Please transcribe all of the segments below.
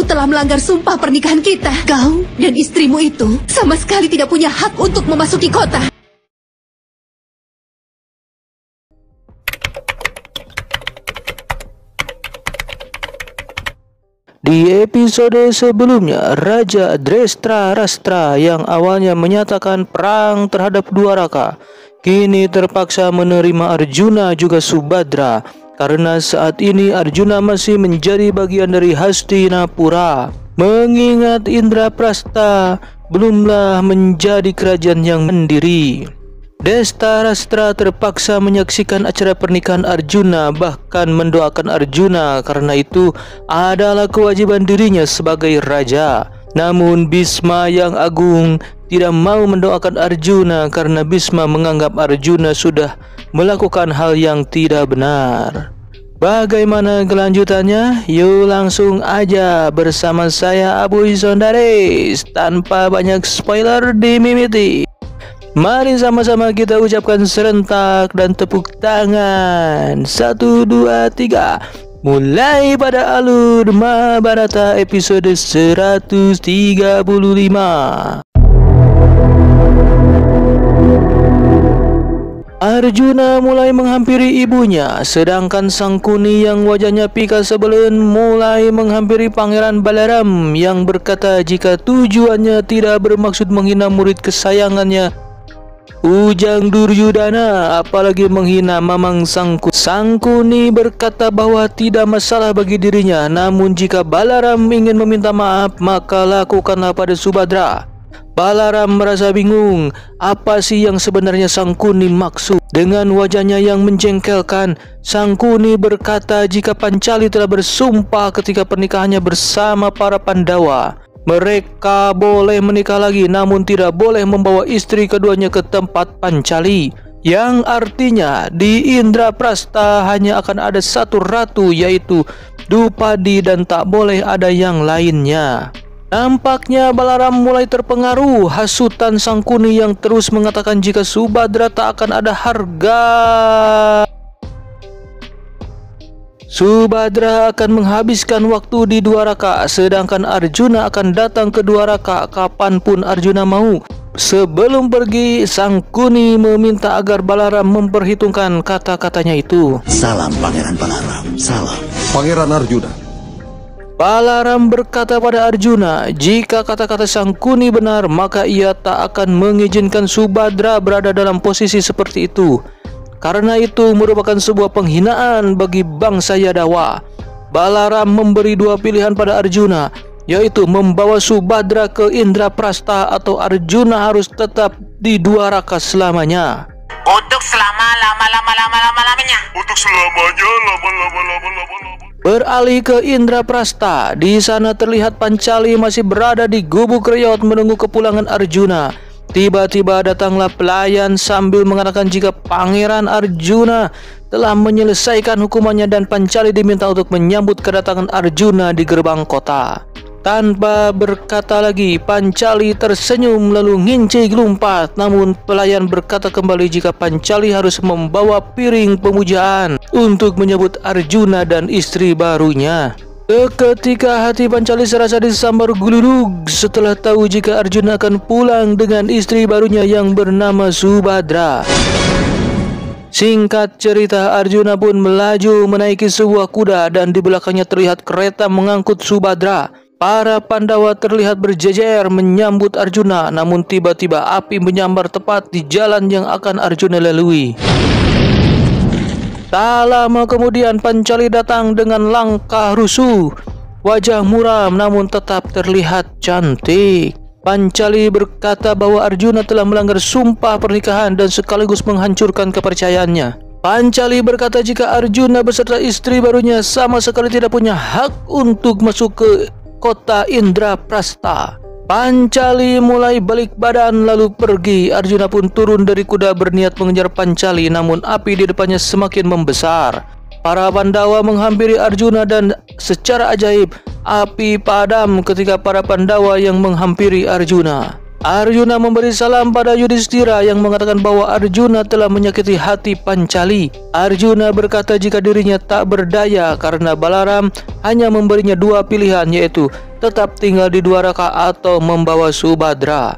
Kau telah melanggar sumpah pernikahan kita. Kau dan istrimu itu sama sekali tidak punya hak untuk memasuki kota. Di episode sebelumnya, Raja Drestarastra yang awalnya menyatakan perang terhadap Dwaraka, kini terpaksa menerima Arjuna juga Subadra, karena saat ini Arjuna masih menjadi bagian dari Hastinapura. Mengingat Indraprastha belumlah menjadi kerajaan yang mandiri, Drestarastra terpaksa menyaksikan acara pernikahan Arjuna, bahkan mendoakan Arjuna karena itu adalah kewajiban dirinya sebagai raja. Namun Bhisma yang agung tidak mau mendoakan Arjuna karena Bhisma menganggap Arjuna sudah melakukan hal yang tidak benar. Bagaimana kelanjutannya? Yuk langsung aja bersama saya Abu Isondaris tanpa banyak spoiler dimimiti. Mari sama-sama kita ucapkan serentak dan tepuk tangan. 1, 2, 3. Mulai pada alur Mahabharata episode 135. Arjuna mulai menghampiri ibunya, sedangkan Sangkuni yang wajahnya pika sebelen mulai menghampiri Pangeran Balaram yang berkata jika tujuannya tidak bermaksud menghina murid kesayangannya, ujang Duryudana, apalagi menghina Mamang Sangkuni. Sangkuni berkata bahwa tidak masalah bagi dirinya, namun jika Balaram ingin meminta maaf maka lakukanlah pada Subadra. Balaram merasa bingung, apa sih yang sebenarnya Sangkuni maksud? Dengan wajahnya yang menjengkelkan, Sangkuni berkata jika Pancali telah bersumpah ketika pernikahannya bersama para Pandawa, mereka boleh menikah lagi namun tidak boleh membawa istri keduanya ke tempat Pancali, yang artinya di Indraprastha hanya akan ada satu ratu yaitu Dupadi dan tak boleh ada yang lainnya. Nampaknya Balaram mulai terpengaruh hasutan Sangkuni yang terus mengatakan jika Subadra tak akan ada harga. Subadra akan menghabiskan waktu di Dwaraka, sedangkan Arjuna akan datang ke Dwaraka kapanpun Arjuna mau. Sebelum pergi, Sangkuni meminta agar Balaram memperhitungkan kata-katanya itu. Salam Pangeran Balaram, salam Pangeran Arjuna. Balaram berkata pada Arjuna, jika kata-kata Sangkuni benar, maka ia tak akan mengizinkan Subadra berada dalam posisi seperti itu. Karena itu merupakan sebuah penghinaan bagi bangsa Yadawa. Balaram memberi dua pilihan pada Arjuna, yaitu membawa Subadra ke Indraprastha atau Arjuna harus tetap di Dwaraka selamanya. Untuk selama-lamanya. Untuk selamanya, lama-lama. Beralih ke Indraprastha, di sana terlihat Pancali masih berada di gubuk Reyot menunggu kepulangan Arjuna. Tiba-tiba datanglah pelayan sambil mengatakan jika Pangeran Arjuna telah menyelesaikan hukumannya dan Pancali diminta untuk menyambut kedatangan Arjuna di gerbang kota. Tanpa berkata lagi, Pancali tersenyum lalu ngincik lompat. Namun pelayan berkata kembali jika Pancali harus membawa piring pemujaan untuk menyambut Arjuna dan istri barunya. Seketika hati Pancali serasa disambar guludug setelah tahu jika Arjuna akan pulang dengan istri barunya yang bernama Subadra. Singkat cerita, Arjuna pun melaju menaiki sebuah kuda dan di belakangnya terlihat kereta mengangkut Subadra. Para Pandawa terlihat berjejer menyambut Arjuna, namun tiba-tiba api menyambar tepat di jalan yang akan Arjuna lalui. Tak lama kemudian Pancali datang dengan langkah rusuh. Wajah muram namun tetap terlihat cantik. Pancali berkata bahwa Arjuna telah melanggar sumpah pernikahan dan sekaligus menghancurkan kepercayaannya. Pancali berkata jika Arjuna beserta istri barunya sama sekali tidak punya hak untuk masuk ke kota Indraprastha. Pancali mulai balik badan lalu pergi. Arjuna pun turun dari kuda berniat mengejar Pancali, namun api di depannya semakin membesar. Para Pandawa menghampiri Arjuna dan secara ajaib api padam ketika para Pandawa yang menghampiri Arjuna. Arjuna memberi salam pada Yudhistira yang mengatakan bahwa Arjuna telah menyakiti hati Pancali. Arjuna berkata jika dirinya tak berdaya karena Balaram hanya memberinya dua pilihan, yaitu tetap tinggal di Dwaraka atau membawa Subhadra.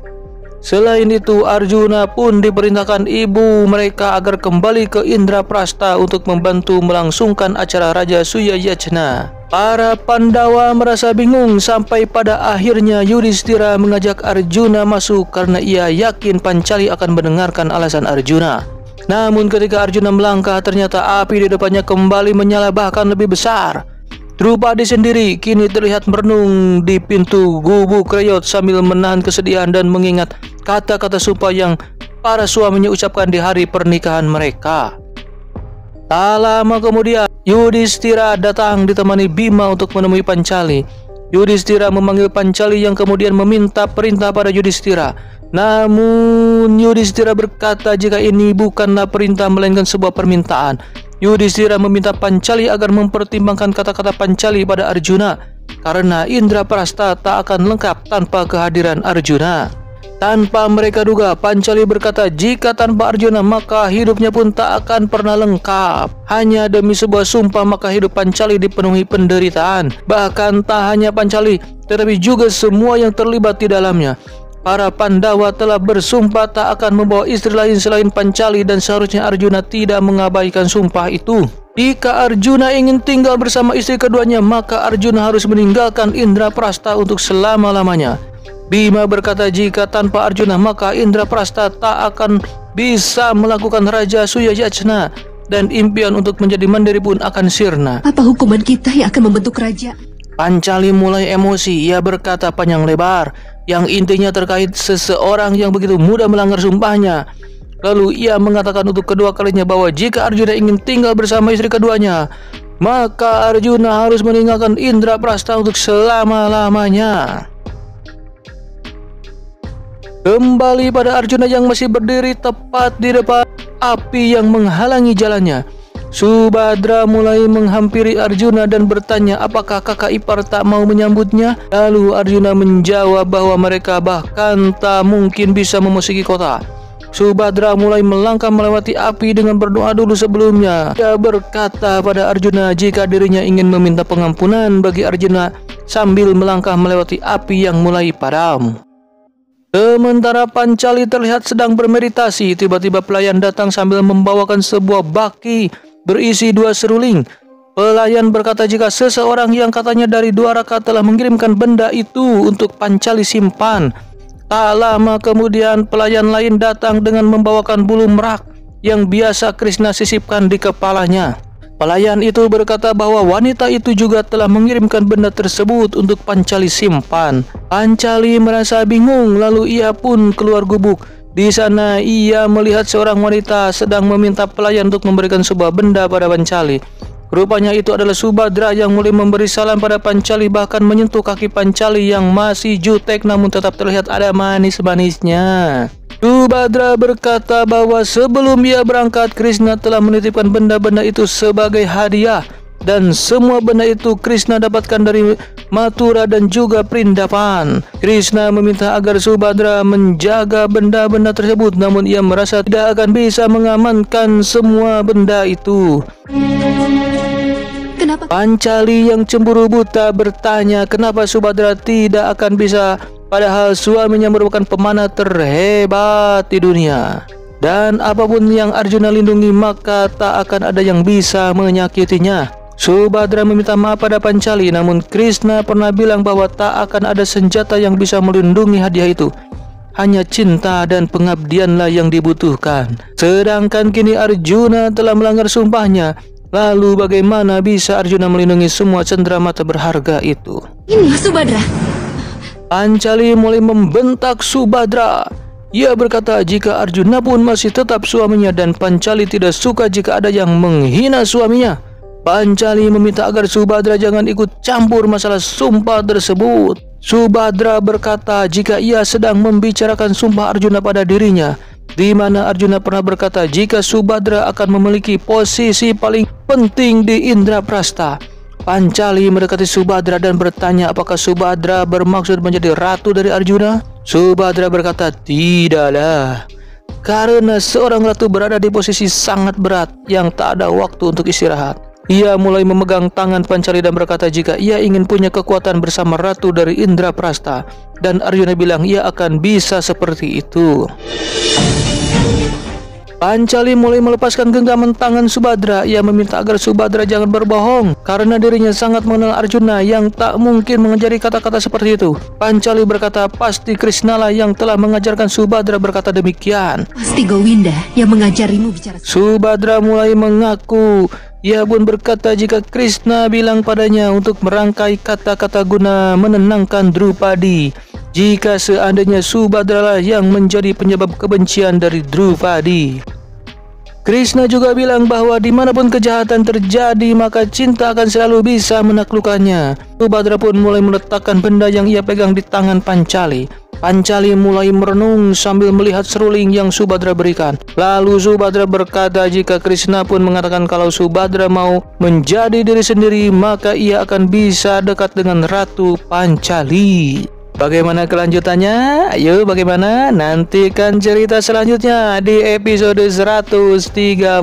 Selain itu, Arjuna pun diperintahkan ibu mereka agar kembali ke Indraprastha untuk membantu melangsungkan acara Raja Suyayajna. Para Pandawa merasa bingung sampai pada akhirnya Yudhistira mengajak Arjuna masuk karena ia yakin Pancali akan mendengarkan alasan Arjuna. Namun ketika Arjuna melangkah, ternyata api di depannya kembali menyala bahkan lebih besar. Drupadi sendiri kini terlihat merenung di pintu gubuk Reyot sambil menahan kesedihan dan mengingat kata-kata sumpah yang para suaminya ucapkan di hari pernikahan mereka. Tak lama kemudian, Yudhistira datang ditemani Bima untuk menemui Pancali. Yudhistira memanggil Pancali yang kemudian meminta perintah pada Yudhistira. Namun Yudhistira berkata jika ini bukanlah perintah melainkan sebuah permintaan. Yudhistira meminta Pancali agar mempertimbangkan kata-kata Pancali pada Arjuna, karena Indraprastha tak akan lengkap tanpa kehadiran Arjuna. Tanpa mereka duga, Pancali berkata jika tanpa Arjuna maka hidupnya pun tak akan pernah lengkap. Hanya demi sebuah sumpah maka hidup Pancali dipenuhi penderitaan. Bahkan tak hanya Pancali, tetapi juga semua yang terlibat di dalamnya. Para Pandawa telah bersumpah tak akan membawa istri lain selain Pancali dan seharusnya Arjuna tidak mengabaikan sumpah itu. Jika Arjuna ingin tinggal bersama istri keduanya, maka Arjuna harus meninggalkan Indraprastha untuk selama-lamanya. Bima berkata jika tanpa Arjuna maka Indraprastha tak akan bisa melakukan Raja Suyayajna dan impian untuk menjadi mandiri pun akan sirna. Apa hukuman kita yang akan membentuk raja? Pancali mulai emosi. Ia berkata panjang lebar yang intinya terkait seseorang yang begitu mudah melanggar sumpahnya. Lalu ia mengatakan untuk kedua kalinya bahwa jika Arjuna ingin tinggal bersama istri keduanya, maka Arjuna harus meninggalkan Indraprastha untuk selama-lamanya. Kembali pada Arjuna yang masih berdiri tepat di depan api yang menghalangi jalannya. Subhadra mulai menghampiri Arjuna dan bertanya apakah kakak ipar tak mau menyambutnya. Lalu Arjuna menjawab bahwa mereka bahkan tak mungkin bisa memasuki kota. Subhadra mulai melangkah melewati api dengan berdoa dulu sebelumnya. Dia berkata pada Arjuna jika dirinya ingin meminta pengampunan bagi Arjuna sambil melangkah melewati api yang mulai padam. Sementara Pancali terlihat sedang bermeditasi, tiba-tiba pelayan datang sambil membawakan sebuah baki berisi 2 seruling. Pelayan berkata jika seseorang yang katanya dari Dwaraka telah mengirimkan benda itu untuk Pancali simpan. Tak lama kemudian pelayan lain datang dengan membawakan bulu merak yang biasa Krishna sisipkan di kepalanya. Pelayan itu berkata bahwa wanita itu juga telah mengirimkan benda tersebut untuk Pancali simpan. Pancali merasa bingung, lalu ia pun keluar gubuk. Di sana ia melihat seorang wanita sedang meminta pelayan untuk memberikan sebuah benda pada Pancali. Rupanya itu adalah Subhadra yang mulai memberi salam pada Pancali, bahkan menyentuh kaki Pancali yang masih jutek namun tetap terlihat ada manis-manisnya. Subhadra berkata bahwa sebelum ia berangkat, Krishna telah menitipkan benda-benda itu sebagai hadiah. Dan semua benda itu Krishna dapatkan dari Mathura dan juga Vrindavan. Krishna meminta agar Subhadra menjaga benda-benda tersebut, namun ia merasa tidak akan bisa mengamankan semua benda itu. Kenapa? Pancali yang cemburu buta bertanya kenapa Subhadra tidak akan bisa, padahal suaminya merupakan pemanah terhebat di dunia. Dan apapun yang Arjuna lindungi maka tak akan ada yang bisa menyakitinya. Subhadra meminta maaf pada Pancali, namun Krishna pernah bilang bahwa tak akan ada senjata yang bisa melindungi hadiah itu. Hanya cinta dan pengabdianlah yang dibutuhkan. Sedangkan kini Arjuna telah melanggar sumpahnya. Lalu bagaimana bisa Arjuna melindungi semua cenderamata berharga itu? Inilah Subhadra. Pancali mulai membentak Subhadra. Ia berkata jika Arjuna pun masih tetap suaminya dan Pancali tidak suka jika ada yang menghina suaminya. Pancali meminta agar Subhadra jangan ikut campur masalah sumpah tersebut. Subhadra berkata jika ia sedang membicarakan sumpah Arjuna pada dirinya, di mana Arjuna pernah berkata jika Subhadra akan memiliki posisi paling penting di Indraprastha. Pancali mendekati Subhadra dan bertanya apakah Subhadra bermaksud menjadi ratu dari Arjuna. Subhadra berkata, tidaklah. Karena seorang ratu berada di posisi sangat berat yang tak ada waktu untuk istirahat. Ia mulai memegang tangan Pancali dan berkata jika ia ingin punya kekuatan bersama ratu dari Indraprastha. Dan Arjuna bilang ia akan bisa seperti itu. Pancali mulai melepaskan genggaman tangan Subhadra. Ia meminta agar Subhadra jangan berbohong karena dirinya sangat mengenal Arjuna yang tak mungkin mengajari kata-kata seperti itu. Pancali berkata, pasti Krishna lah yang telah mengajarkan Subhadra berkata demikian. Pasti Gowinda yang mengajarimu bicara. Subhadra mulai mengaku. Ia pun berkata jika Krishna bilang padanya untuk merangkai kata-kata guna menenangkan Drupadi. Jika seandainya Subhadra lah yang menjadi penyebab kebencian dari Drupadi. Krishna juga bilang bahwa dimanapun kejahatan terjadi maka cinta akan selalu bisa menaklukkannya. Subhadra pun mulai meletakkan benda yang ia pegang di tangan Pancali. Pancali mulai merenung sambil melihat seruling yang Subhadra berikan. Lalu Subhadra berkata jika Krishna pun mengatakan kalau Subhadra mau menjadi diri sendiri maka ia akan bisa dekat dengan Ratu Pancali. Bagaimana kelanjutannya? Ayo bagaimana? Nantikan cerita selanjutnya di episode 136.